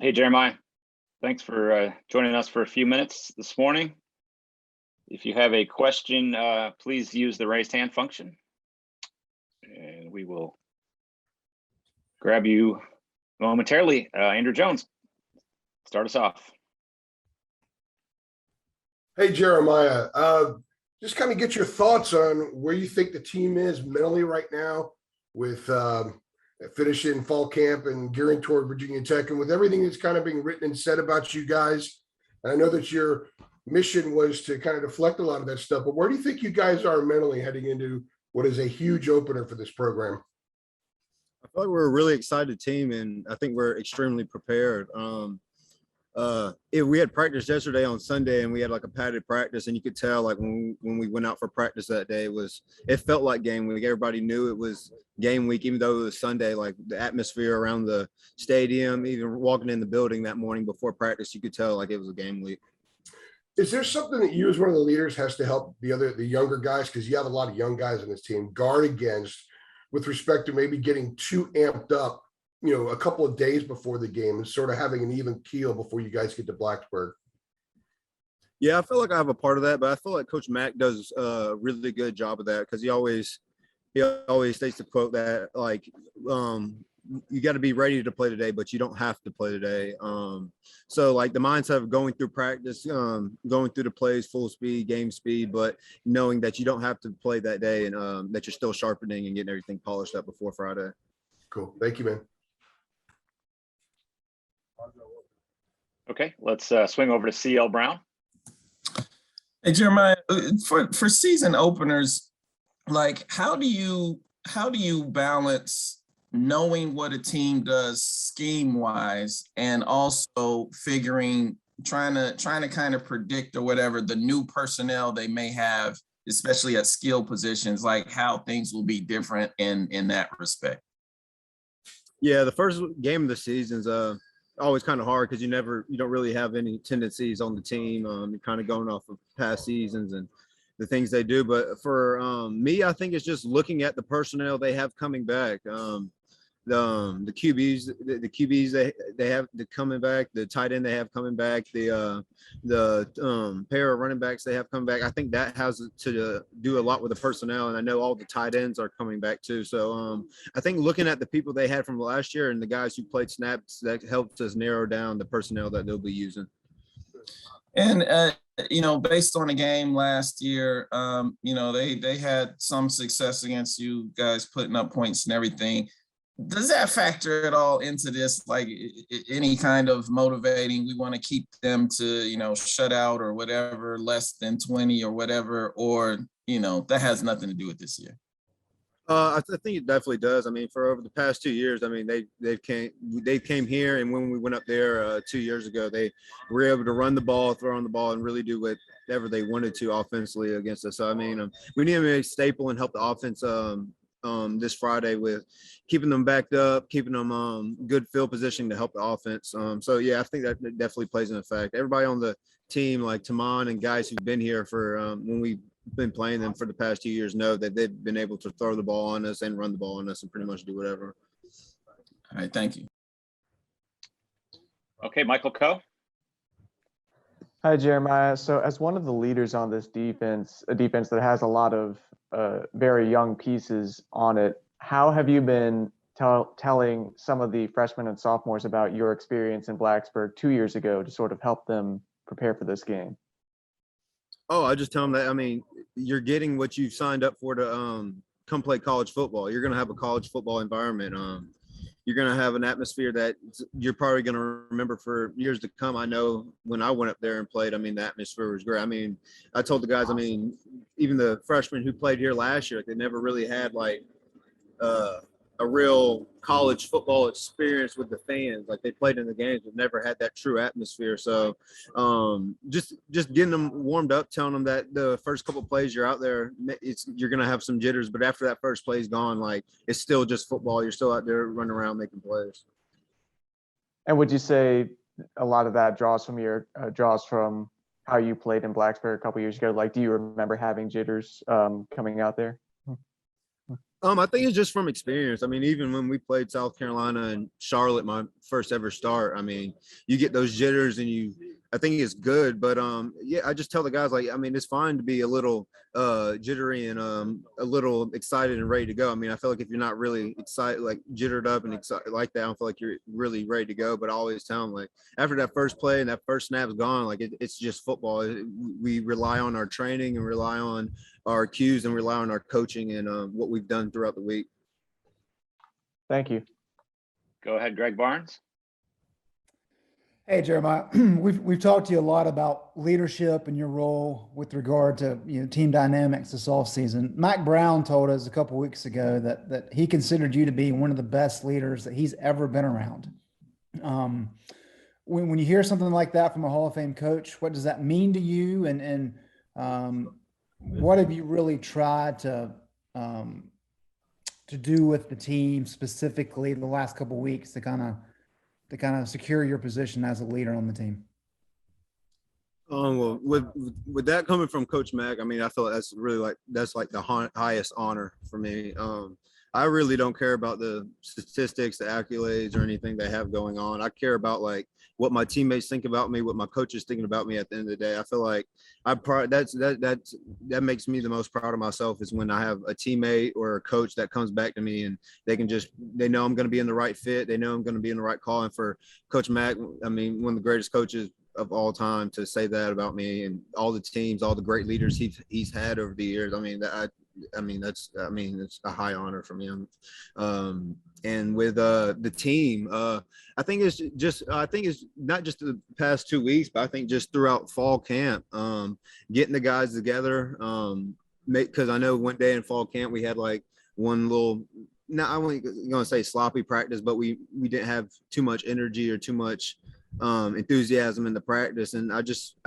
Hey, Jeremiah. Thanks for joining us for a few minutes this morning. If you have a question, please use the raised hand function, and we will grab you momentarily. Andrew Jones, start us off. Hey, Jeremiah, just kind of get your thoughts on where you think the team is mentally right now with finishing fall camp and gearing toward Virginia Tech, and with everything that's kind of being written and said about you guys. And I know that your mission was to kind of deflect a lot of that stuff, but where do you think you guys are mentally heading into what is a huge opener for this program? I feel like we're a really excited team, and I think we're extremely prepared. We had practice yesterday on Sunday, and we had like a padded practice, and you could tell like when we went out for practice that day, it felt like game week. Everybody knew it was game week, even though it was Sunday. Like the atmosphere around the stadium, even walking in the building that morning before practice, you could tell like it was a game week. Is there something that you as one of the leaders has to help the younger guys, because you have a lot of young guys in this team, guard against with respect to maybe getting too amped up, a couple of days before the game and sort of having an even keel before you guys get to Blacksburg? Yeah, I feel like I have a part of that, but I feel like Coach Mack does a really good job of that, because he always states the quote that like you got to be ready to play today, but you don't have to play today. So like the mindset of going through practice, going through the plays full speed, game speed, but knowing that you don't have to play that day, and that you're still sharpening and getting everything polished up before Friday. Cool. Thank you, man. Okay, let's swing over to CL Brown. Hey, Jeremiah, for season openers, like how do you balance knowing what a team does scheme wise and also trying to kind of predict or whatever the new personnel they may have, especially at skill positions, like how things will be different in that respect? Yeah, the first game of the season's always kind of hard, because you don't really have any tendencies on the team. You're kind of going off of past seasons and the things they do. But for me, I think it's just looking at the personnel they have coming back. The QBs they have coming back, the tight end they have coming back, the pair of running backs they have coming back. I think that has to do a lot with the personnel, and I know all the tight ends are coming back too. So I think looking at the people they had from last year and the guys who played snaps, that helps us narrow down the personnel that they'll be using. And based on the game last year, they had some success against you guys, putting up points and everything. Does that factor at all into this, like any kind of motivating, we want to keep them to, shut out or whatever, less than 20 or whatever, or, that has nothing to do with this year? I think it definitely does. I mean, for over the past 2 years, I mean, they came here, and when we went up there 2 years ago, they were able to run the ball, throw on the ball, and really do whatever they wanted to offensively against us. So I mean, we need to make a staple and help the offense this Friday with keeping them backed up, keeping them good field position to help the offense. So yeah, I think that definitely plays an effect. Everybody on the team, like Taman and guys who've been here for when we've been playing them for the past 2 years, know that they've been able to throw the ball on us and run the ball on us and pretty much do whatever. All right, thank you. Okay, Michael Coe. Hi, Jeremiah. So as one of the leaders on this defense, a defense that has a lot of very young pieces on it, how have you been telling some of the freshmen and sophomores about your experience in Blacksburg 2 years ago to sort of help them prepare for this game? Oh, I just tell them that, I mean, you're getting what you've signed up for to come play college football. You're going to have a college football environment. You're going to have an atmosphere that you're probably going to remember for years to come. I know when I went up there and played, I mean, the atmosphere was great. I mean, I told the guys, I mean, even the freshmen who played here last year, they never really had like a real college football experience with the fans. Like they played in the games, but never had that true atmosphere. So just getting them warmed up, telling them that the first couple of plays you're out there, you're going to have some jitters, but after that first play is gone, like it's still just football. You're still out there running around making plays. And would you say a lot of that draws from how you played in Blacksburg a couple years ago? Like, do you remember having jitters coming out there? I think it's just from experience. I mean, even when we played South Carolina and Charlotte, my first ever start, I mean, you get those jitters and I think it's good, but yeah, I just tell the guys, like, I mean, it's fine to be a little jittery and a little excited and ready to go. I mean, I feel like if you're not really excited, like jittered up and excited like that, I don't feel like you're really ready to go. But I always tell them, like, after that first play and that first snap's gone, like it's just football. We rely on our training and rely on our cues and rely on our coaching and what we've done throughout the week. Thank you. Go ahead, Greg Barnes. Hey, Jeremiah, we've talked to you a lot about leadership and your role with regard to team dynamics this offseason. Mike Brown told us a couple weeks ago that he considered you to be one of the best leaders that he's ever been around. When you hear something like that from a Hall of Fame coach, what does that mean to you? And what have you really tried to do with the team specifically the last couple of weeks to kind of secure your position as a leader on the team? Well, with that coming from Coach Mack, I mean, I feel like that's like the highest honor for me. I really don't care about the statistics, the accolades, or anything they have going on. I care about like what my teammates think about me, what my coach is thinking about me at the end of the day. I feel like that makes me the most proud of myself is when I have a teammate or a coach that comes back to me and they know I'm going to be in the right fit. They know I'm going to be in the right call. And for Coach Mack, I mean, one of the greatest coaches of all time to say that about me and all the teams, all the great leaders he's had over the years. It's a high honor for me. And with the team, I think it's not just the past 2 weeks, but I think just throughout fall camp, getting the guys together, because I know one day in fall camp we had like one little, I wasn't going to say sloppy practice, but we didn't have too much energy or too much enthusiasm in the practice. And I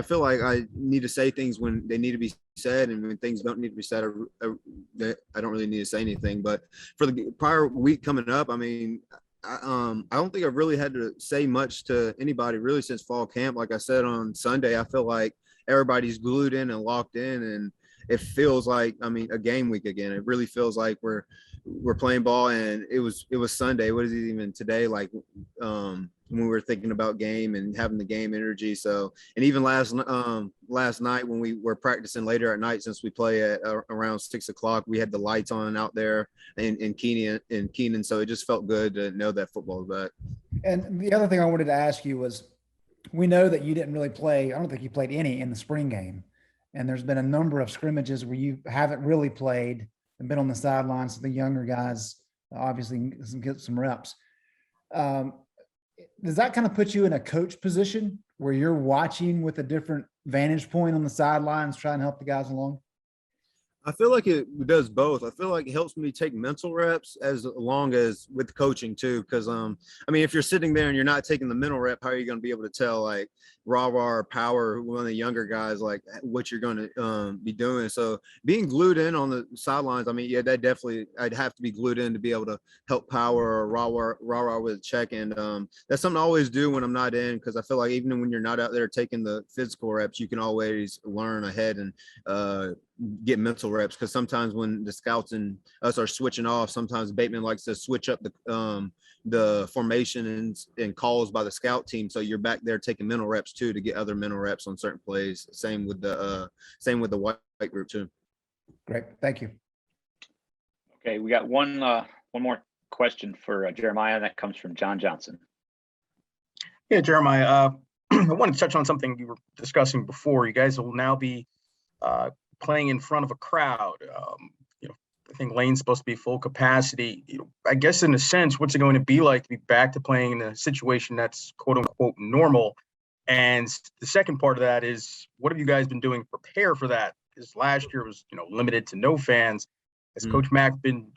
feel like I need to say things when they need to be said, and when things don't need to be said, I don't really need to say anything. But for the prior week coming up, I mean, I don't think I've really had to say much to anybody really since fall camp. Like I said on Sunday, I feel like everybody's glued in and locked in, and it feels like, I mean, a game week again. It really feels like we're playing ball, and it was Sunday. What is it even today? Like, when we were thinking about game and having the game energy. So, and even last night when we were practicing later at night, since we play at around 6 o'clock, we had the lights on out there in Keenan. So it just felt good to know that football is back. And the other thing I wanted to ask you was, we know that you didn't really play. I don't think you played any in the spring game. And there's been a number of scrimmages where you haven't really played and been on the sidelines. So the younger guys obviously get some reps. Does that kind of put you in a coach position where you're watching with a different vantage point on the sidelines, trying to help the guys along? I feel like it does both. I feel like it helps me take mental reps as long as with coaching too. Because I mean, if you're sitting there and you're not taking the mental rep, how are you going to be able to tell like rah or power, one of the younger guys, like what you're going to be doing? So being glued in on the sidelines, I mean, yeah, that definitely, I'd have to be glued in to be able to help power or rah with a check. And that's something I always do when I'm not in, because I feel like even when you're not out there taking the physical reps, you can always learn ahead and get mental reps, because sometimes when the scouts and us are switching off, sometimes Bateman likes to switch up the formation and calls by the scout team, so you're back there taking mental reps too to get other mental reps on certain plays. Same with the white group too. Great, thank you. Okay, we got one more question for Jeremiah, that comes from John Johnson. Yeah, Jeremiah, I want to touch on something you were discussing before. You guys will now be playing in front of a crowd. I think Lane's supposed to be full capacity. I guess in a sense, what's it going to be like to be back to playing in a situation that's quote unquote normal? And the second part of that is, what have you guys been doing to prepare for that? Because last year was, limited to no fans. Has Coach Mack been,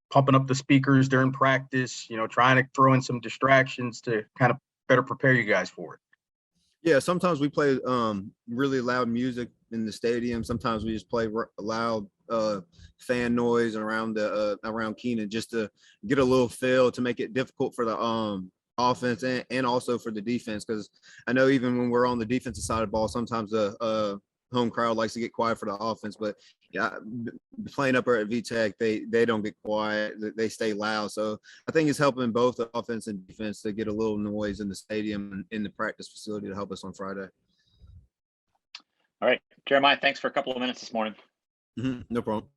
pumping up the speakers during practice, trying to throw in some distractions to kind of better prepare you guys for it? Yeah, sometimes we play really loud music in the stadium. Sometimes we just play loud fan noise around Keenan, just to get a little feel, to make it difficult for the offense and also for the defense. Because I know even when we're on the defensive side of the ball, sometimes the home crowd likes to get quiet for the offense, but yeah, playing up at VTech, they don't get quiet. They stay loud. So I think it's helping both the offense and defense to get a little noise in the stadium and in the practice facility to help us on Friday. All right, Jeremiah, thanks for a couple of minutes this morning. No problem.